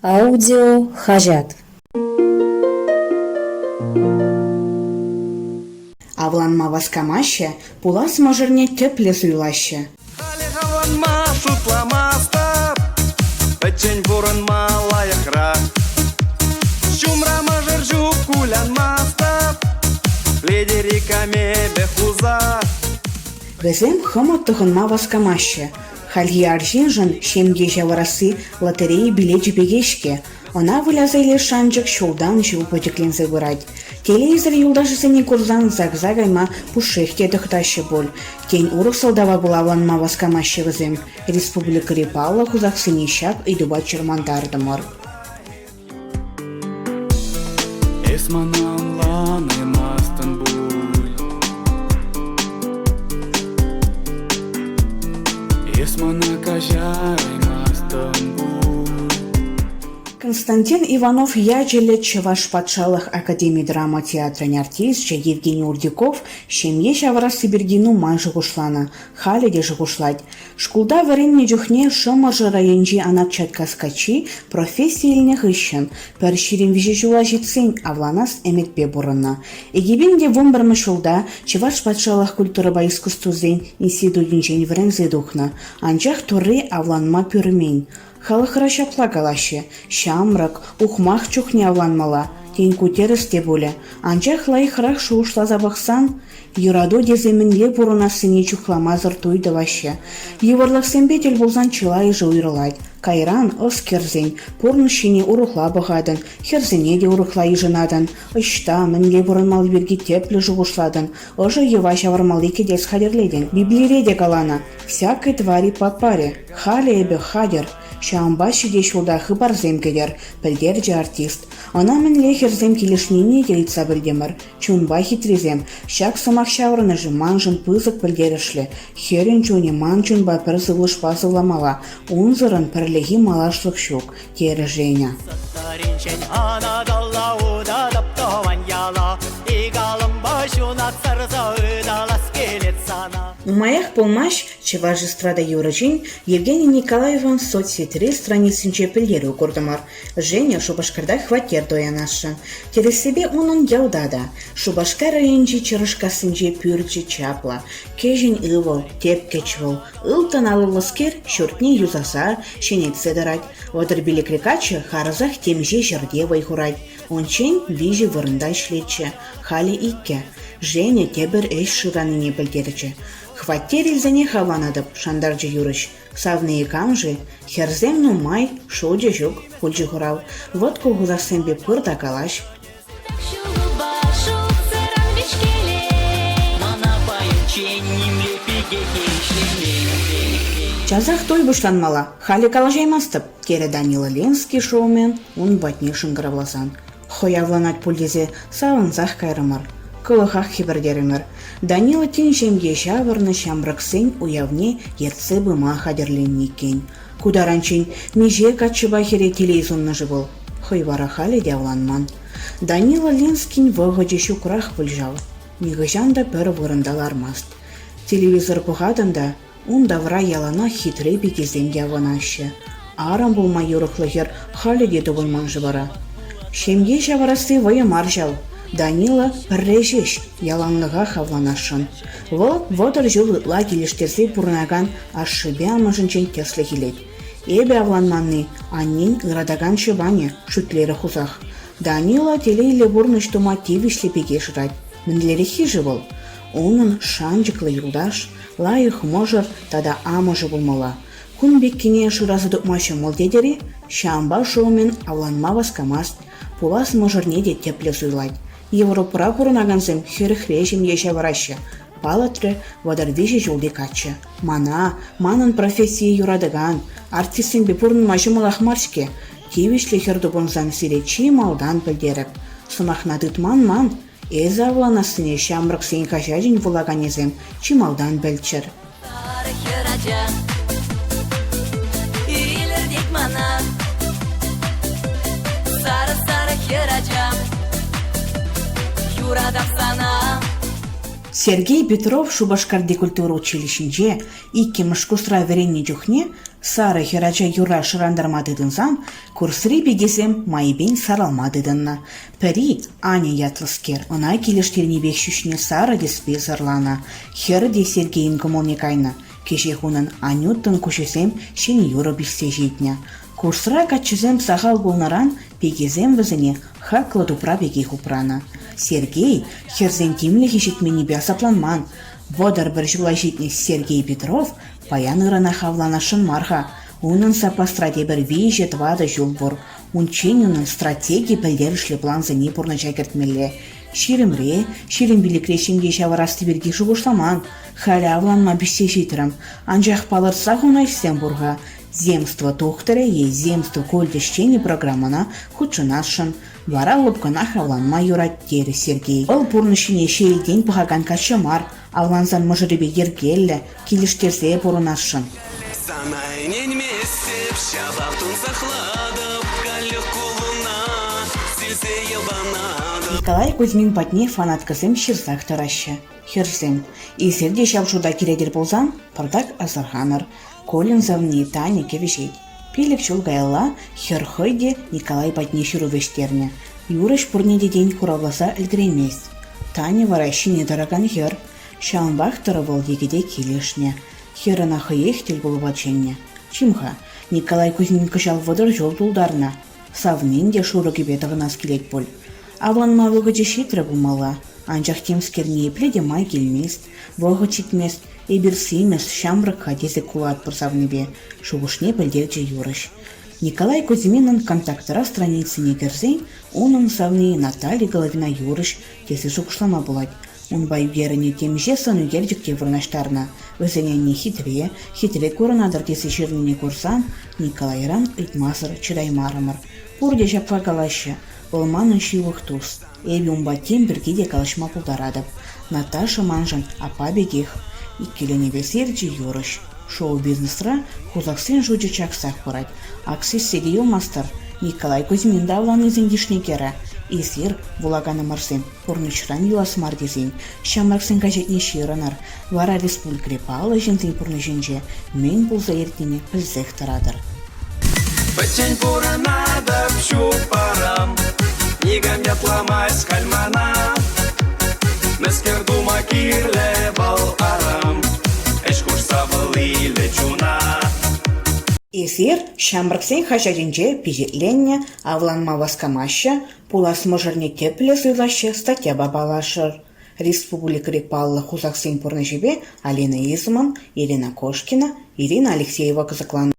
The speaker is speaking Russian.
Аудио хажат. Авланма васкамаще, пулас мажырне тепле суйлаще. Авланма шутламаста, печень буранма лаяхра. Шумра мажыржу кулянмаста, ледерикаме бехуза. Везем хомот тұғынма васкамаще. Хальги аржинжын шемге жаварасы лотереи билет бегешке. Она вылязайле шанчык шулдан жыл пөтеклензе вырать. Телевизор юлдашысыне курзан загзагайма пушехте дықташы бол. Тень урық солдава была авланма васкамаще візем. Республика Репала хузақсыне шак идуба чырмандардымыр. Esmanam lanımastan bul. Esmana кажаймастан бул. Константин Иванов ячеле Чеваш патшалық Академии драма театрын артистче Евгений Урдиков шемье шаврас Сибиргину манжы кушлана, халеде жығушлать. Шкулда варенне жүхне шымыржы районжи анапчат каскачи профессияльне хыщын, пір ширин вижі жула жетсен авланас эметпе бұрынна. Егебенде вымбірмі шулда Чеваш патшалық культурыба искусствузен институтинчен врензе духна, анчах туры авланма пюрмен. Халықыра шапла калаще, шамрак, ухмах чухне авланмала, тень кутерісте боле. Анчах лайхырақ шуышла забақсан, юрадо деземенле бұрынасыне чухламазыр туйды ваще. Еварлық сенбетел болзан чылай жуйрылать. Кайран ыс керзен, пурнышыне урухла бұғадын, херзене де урухла ежынадын. Ышта мінле бұрынмал берге теплі жуғышладын, ыжы ева шавармалы кедес хадерледен. Библиреде калана, всякой твари по паре, халі эбі хадер. Шамба шиде шулдахы барзем кедер, пілдерже артист. Она мінле херзем келешнене делица білдемір. Чунба хитрезем, шак сымақ шаврыныжы манжын пызык пілдерішлі. Херен чуне манчун ба пір зывлышпа зывламала, унзырын пірлігі малашлық шук, тері Женя. У маях полмаш Чеваш эстрада юрычин Евгений Николаевын соцсетре страницынче пілдері курдымар. Женя Шубашкарда хватер доянашын. Терес себе онын ялдада. Шубашкар районжи чырышкасынче пүрчі чапла. Кежін ывыл, тепкечвыл. Ылтын алылыскер шүртне юзаса, шенетсе дырать. Одыр билекрекачы харызах темже жерде вайхурать. Ончен вижі вырында шлече. Хали икке. Женя тебір эш шыраныне білдерічі. Хваттер илзене хаванадып, шандаржы юрыш. Савные камжы, херзем нумай, шоджы жүк, пульжы хурал. Вот колгузасембе пырда калаш. Чазах той бұшланмала, халі калажаймастып, кері Данила Ленский шоумен, он батне шыңғыравласан. Хоявланат пульдезе савынзах кайрымар. Кылыхах хибердерімір. Данила тен жемге жавырны шамрықсен уявне ерце бұма хадерленнекен. Кударанчен меже качыба хере телейзонны жывыл. Хойвара халі дявланман. Данила Ленскин вғыджы шукрах пылжал. Негыжанда бір вырындалармаст. Телевизор бұғадында, он давра ялана хитры бекезен яванашы. Арам болма юрықлығыр халі деді болман жывара. Шемге жаварасы вайымар жал. Данила піррежеш яланлыға хавланашын. Водыр жыл ытла келештерсе бұрынаган ашшыбе амыжынчен теслі келет. Эбе авланманны аннен ырадаган шыбане шүтлері хузах. Данила телейлі бұрныш тума тевішлі пеге жырать. Мінлері хижі бол. Оның шанчықлы юлдаш, лайық можыр тада амыжы болмала. Күн беккене шыразы дұқмашы молдедері, шамба шоумен авланма васкамаст, пулас можырне де теплі суйлать. Европыра бұрынаганзым херіхрежім еше варашы. Палатры вадарвежі жолды качы. Манын профессии юрадыган, артистін бе бұрынмашы мұлахмаршке. Тевішлі хердубонзан сиречи малдан білдеріп. Сымахнадыт ман, эзі авланасыне шамрық сен кажажын вулаганезім чималдан бәлчір. Сергей Петров Шубашкарде культура училищенче икки мышкустра веренне жүхне Сары херача юра шырандармадыдынсан, курсри бегесем майбен саралмадыдынна. Пәри Аня ятлыскер, ына келештеріне бекшүшіне Сара деспе зырлана. Хер де Сергейін кымылнекайна. Кеше хунын Анюттын күшесем шен юры білсе жетня. Курсра качызем сағал болнаран бегезем візіне хаклы тупра беге хупрана. Сергей херзен тимлі хешетмені бясапланман. Водар бір жылай жетнес Сергей Петров паян ырына хавланашын марха. Унын сапастраде бір вейже твады жол бұр. Унчен унын стратегии пілдерішлі план зіне бұрна жакертмелі. Ширимре, ширим билікрешімге шаварасты берге жуғышламан. Халя авланма бішсе жетірім. Анжақ палырсақ унайсен бұрға. Земство тухтыре ей земство кольдешчені программана худшынашын. Вара лупкана хавланма юраттері Сергей. Ол бұрнышыне шейлден пұғаган качымар. Авланзан мұжырыбе ергелі, келіштерзе бұрынашын. Санайнен месіп, шабаптың сақладып, кәлік қолына, сілсе елбанады. Николай Кузьмин патне фанаткызым шырзақ тарашы. Херзем. Изерде шапшуда кередер болзан, пардак азарханыр. Колин завни Таня кевешет. Пилік чул гайла, херхойде Николай патне шырувештерне. Юрыш пұрнеде день куравласа ілгіремес. Таня варайшыне дараган хер. Шаунбах тарабыл дегеде келешне. Херана хыехтел болып атшенне. Чимха, Николай Кузьмин кышал вадыр жол тулдарна. Савнен де шуры кебетығынас келет бол. Авланма вұғычы шитры бұлмала. Анжақ темскерне епледе май келмес. Вұғы читмес, эбірсеймес шамрық хадезе кулат пұрсавнебе. Шуғышне білдерче юрыш. Николай Кузьминын контактыра страницыне керсен, оның савне Наталья Головина юрыш тесі шуғышлама бұлад. Он байгеріне темже сын үгердікте вырнаштарна. Өзіне не хитре көрінадыр тесі жеріне көрсан, Николайран үйтмасыр чыраймарымыр. Бұрде жапва калашы, болманын шивық тұс. Эбі умбаттен біргеде калышма пұлдарадып. Наташа манжын апа бегех. Иккелене бесерчі юрыш. Шоу-бизнесра хузақсен жуджы чақсақ бұрад. Аксис сегею мастер. Николай Кузьмин давлан изіндішне кері. Эсир вулаганы марсен, пұрнышран юлас мардезен, шамраксен кажетне ширанар, вара республикре палы жентен пұрнышенже, мен бұлза ертене пілзек тарадыр. Пәтчен пұранадып шупарам, негам ятламайс кальмана. Мәскер дума кирле бал арам, эш курса вылиле чуна. Эсир шамраксен хажаденже пижетленне, авланма васкамаща, пулас мыжырне тепле суйлашы статья бабалашыр. Республика Репалла хузаксен пурнышебе Алина Изман, Ирина Кошкина, Ирина Алексеева Казаклан.